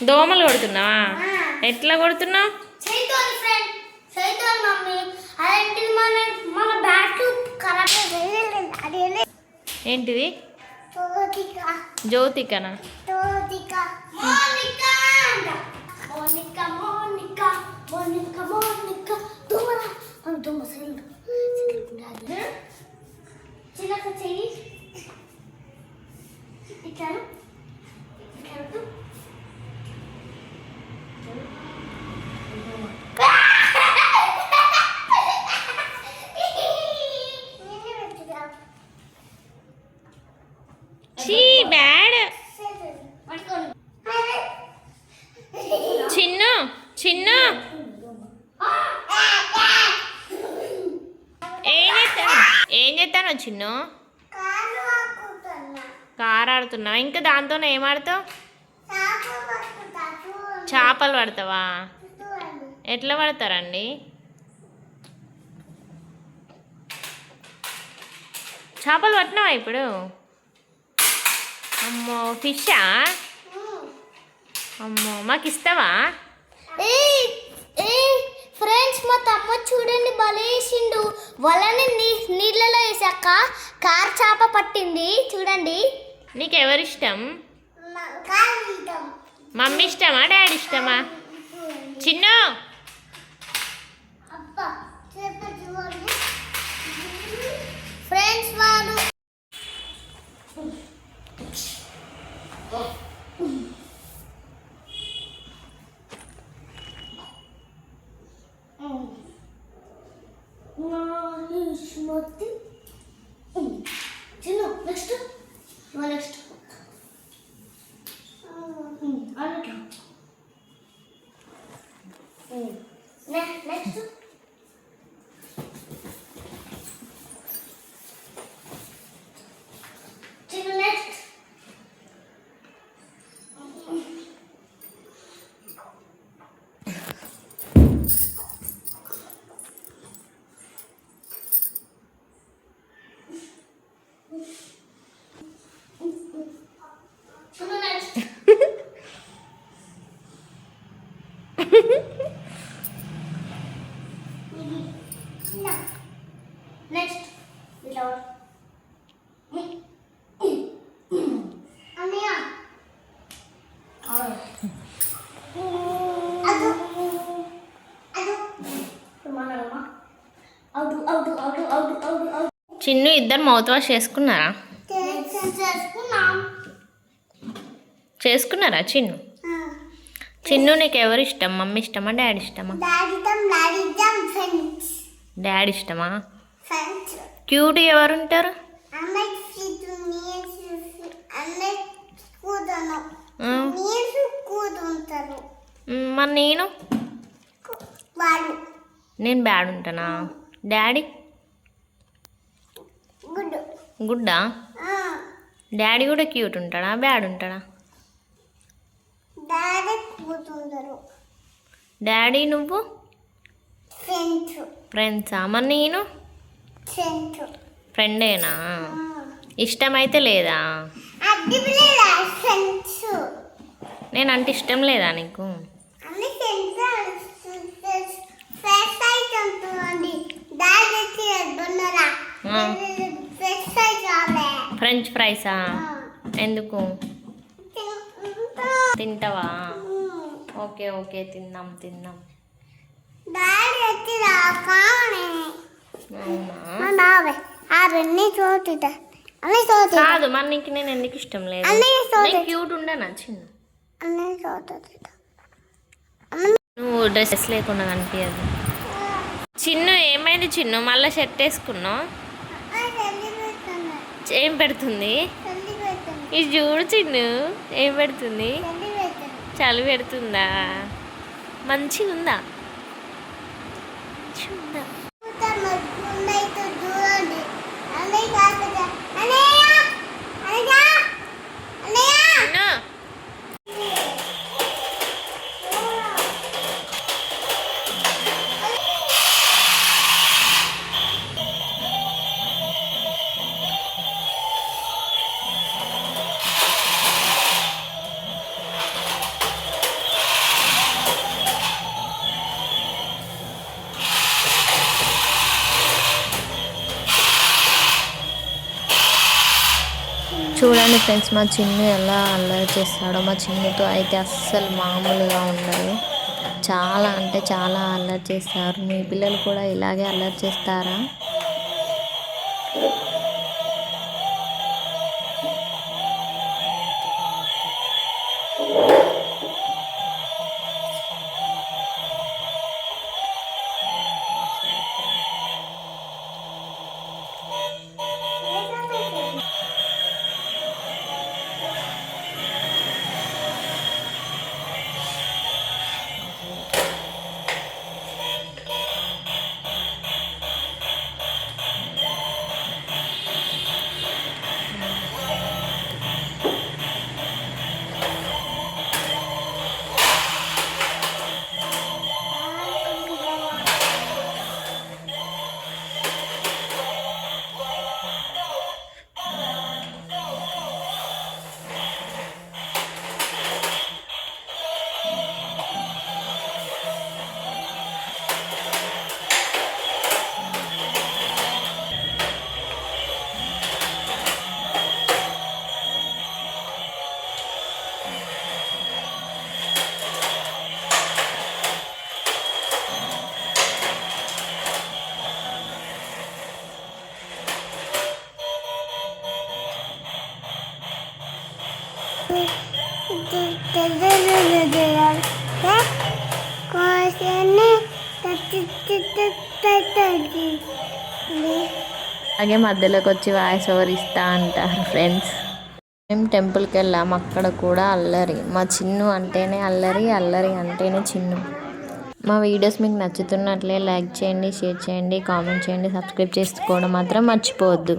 దోమలు కొడుతున్నావా? ఎట్లా కొడుతున్నావు? ఏంటిది? జ్యోతికనా? బ్యాడ్. చిన్ను చిన్ను ఏం చేస్తాను చిన్ను? కారు ఆడుతున్నావా? ఇంకా దాంతోనే ఏం ఆడతావు? చేపలు పడతావా? ఎట్లా పడతారండి? చేపలు పట్టినావా ఇప్పుడు? అమ్మో, ఫిషా? అమ్మో, మాకు ఇస్తావా? ఫ్రెండ్స్, మా తమ్ముడు చూడండి బలేసిండు. వలని నీళ్ళలో వేసాక కార్ చేప పట్టింది చూడండి. నీకు ఎవరిష్టం? మమ్మీ ఇష్టమా, డాడీ ఇష్టమా? చిన్ను ఫ్రెండ్స్ వాడు చిన్న నెక్స్ట్ నెక్స్ట్ నెక్స్ట్ చిన్న నెక్స్ట్ నెక్స్ట్ అన్నయ్య చిన్ను ఇద్దరు మౌత్ వాష్ చేసుకున్నారా? చేసుకున్నారా చిన్ను? చిన్ను నీకు ఎవరు ఇష్టం? మమ్మీ ఇష్టమా, డాడీ ఇష్టమా? డాడీ ఇష్టమా? క్యూట్ ఎవరు ఉంటారు? మరి నేను బ్యాడ్ ఉంటానా? డాడీ గుడ్డా? డాడీ కూడా క్యూట్ ఉంటాడా, బ్యాడ్ ఉంటాడా? డాడీ నువ్వు ఫ్రెండ్సా? మరి నేను ఫ్రెండేనా? ఇష్టమైతే లేదా? నేనంటే ఇష్టం లేదా నీకు? ఫ్రెంచ్ ఫ్రైసా? ఎందుకు? తింటావా? ఓకే ఓకే, తిందాం తిందాం. కాదు మరి నీకు నేను ఎందుకు ఇష్టం లేదు? క్యూట్ ఉండనా చిన్న? నువ్వు డ్రెస్ లేకుండా కనిపించదు. చిన్ను ఏమైంది చిన్ను? మళ్ళీ షర్ట్ వేసుకున్నావు? ఏం పెడుతుంది? ఇది చూడు చిన్ను, ఏం పెడుతుంది? చలి పెడుతుందా? మంచిగా ఉందా? చూద్దా. చూడండి ఫ్రెండ్స్, మా చిన్ను ఎలా అల్లరి చేస్తాడో. మా చిన్నుతో అయితే అస్సలు మామూలుగా ఉండదు. చాలా అంటే చాలా అల్లరి చేస్తారు. మీ పిల్లలు కూడా ఇలాగే అల్లరి చేస్తారా? అలాగే మధ్యలోకి వచ్చి వాయిస్ ఓవర్ ఇస్తా అంటారు ఫ్రెండ్స్. మేము టెంపుల్కి వెళ్ళాము, అక్కడ కూడా అల్లరి. మా చిన్ను అంటేనే అల్లరి, అల్లరి అంటేనే చిన్ను. మా వీడియోస్ మీకు నచ్చుతున్నట్లే లైక్ చేయండి, షేర్ చేయండి, కామెంట్ చేయండి, సబ్స్క్రైబ్ చేసుకోవడం మాత్రం మర్చిపోవద్దు.